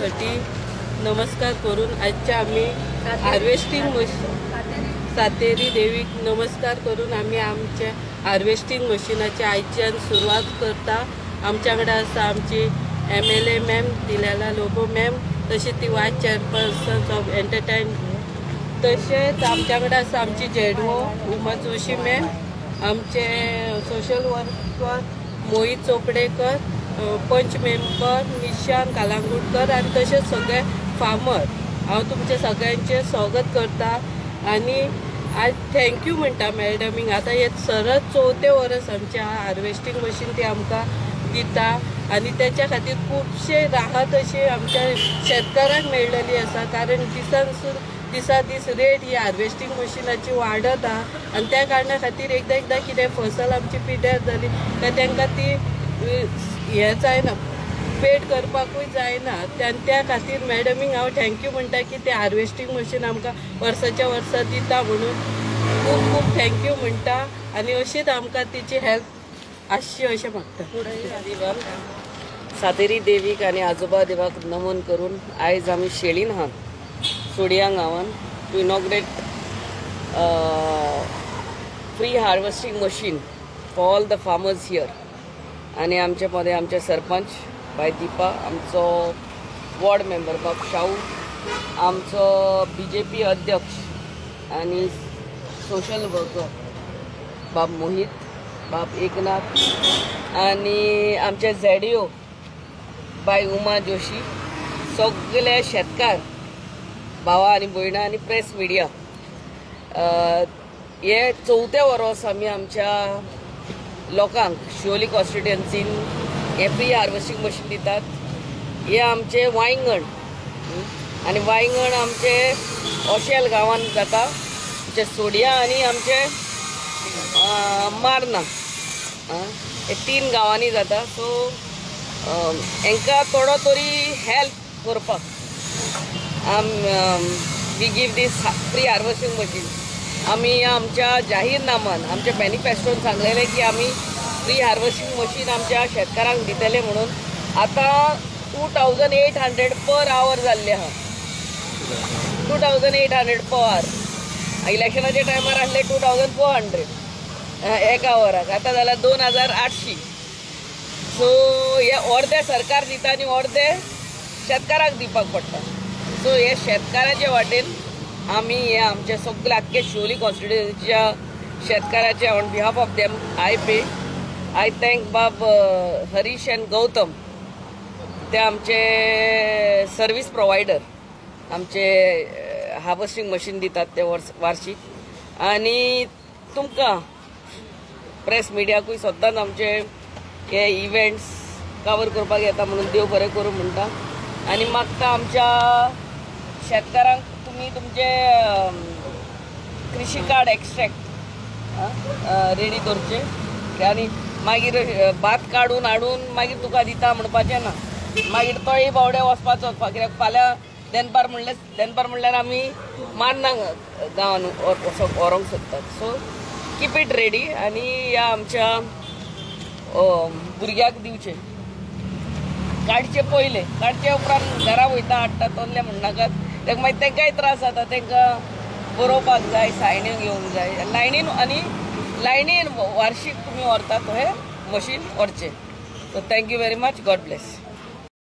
देवीसाठी नमस्कार करून आजच्या आम्ही हार्वेस्टिंग मशीन सातेरी देवीक नमस्कार करून आम्ही आमच्या हार्वेस्टिंग मशीनाची आयच्यान सुरुवात करता। आमच्याकडे आसा आमची MLA मॅम दिलेला लोबो मॅम, तशीच ती वायस चेअरपर्सन ऑफ एंटरटेन, तसेच आमच्याकडे आसा आमची ZO उमा जोशी मॅम, आमचे सोशल वर्कर मोहित चोपडेकर, पंच मेंबर निशान कालांगुटकर आणि तसेच सगळे फार्मर। हांव तुमचे सगळ्यांचे स्वागत करता आणि आज थँक्यू म्हणटा मॅडमीक। आता हे सरत 4थें वर्स आमच्या हार्वेस्टिंग मशीन ती आमकां दिता आणि त्याच्या खातीर खूबशे राहत अशी आमच्या शेतकारांक मेळलेली आसा, कारण दिसा दीस रेट ही हार्वेस्टिंग मशिनाची वाडत आहा आणि त्या कारणां खातीर एकदां कितें फसल आमची पिड्ड्यार जाली काय तांकां ती हें जायना, पेड करपाकूय जायना। त्या खातीर मॅडमीक हांव थँक्यू म्हणटा की ते हार्वेस्टिंग मशीन आमकां वर्साच्या वर्सा दिता म्हणून खूब खूब थँक्यू म्हणटा आणि अशीच आमकां तिची हेल्प आसची अशें मागता। सातेरी देवीक आणि आजोबा देवाक नमन करून आयज आमी शेळीन आहात सोडिया गांवान to inaugurate free harvesting machine for all the farmers here. आणि आमचे मध्ये आमचे सरपंच बाय दीपा, आमचो वॉर्ड मेंबर बाब शाहू, आमचो BJP अध्यक्ष आणि सोशल वर्कर बाब मोहित, बाब एकनाथ आणि आमचे ZO बाय उमा जोशी, सगळे शेतकार भावा आणि भयणां आणि प्रेस मिडिया, हे 4थें वर्स आमी आमच्या लोकांक शिवोली कॉन्स्टिट्युएन्सीन हे फ्री हार्वेस्टिंग मशीन दितात। हे आमचे वांयगण आणि वांयगण आमचे ओशेल गांवान जाता, आमचे सोडिया आणि आमचे मारना, हे 3 गांवांनी जाता। सो हांकां थोडो तरी हेल्प करपाक we give this free harvesting machine. आमी आमच्या जाहीरनामान आमच्या मॅनिफेस्टोन सांगलेले की आमी फ्री हार्वेस्टिंग मशीन आमच्या शेतकारांक दितले म्हणून। आता 2800 पर आवर जाल्ले आहा, 2800 पर आवर। इलेक्शनाच्या टायमार आसले 2400 एका वराक, आता जाल्यार 2800। सो हे अर्धे सरकार दिता आनी अर्धे शेतकाराक दिवपाक पडटा। सो हे शेतकाराचे वाटेन आमी हे आमचे सगळे आख्खे शिवोली कॉन्स्टिट्युएन्सीच्या शेतकाराचे on behalf of them I thank बाब हरीश एंड गौतम, ते आमचे सर्वीस प्रोवायडर, आमचे हार्वेस्टिंग मशीन दितात ते वार्षिक। आणि तुमकां प्रेस मिडियाकूय सदांच आमचे हे इव्हेंट्स कवर करपाक येता म्हणून देव बरें करूं म्हणटा आणि मागता आमच्या शेतकारांक तुम्ही तुमचे कृषी कार्ड एक्स्ट्रॅक्ट रेडी करचे आणि मागीर भात काडून हाडून मागीर तुका दिता म्हणपाचें ना, मागीर तोय बावडे वचपाचो कित्याक फाल्यां देनपार म्हणल्यार आमी मारना गांवान व्हरोंक सोदतात। सो कीप इट रेडी आणि ह्या आमच्या भुरग्याक दिवचे, काडचे पयले, काडचे उपरांत घरा वयता हाडटा तसलें म्हणनाकात, ताका मागीर तांकांय त्रास जाता, तांकां बरोवपाक जाय, सायन्यो घेवंक जाय, लायनीन वार्षिक तुमी व्हरतात हे मशीन व्हरचें। So thank you very much, God bless.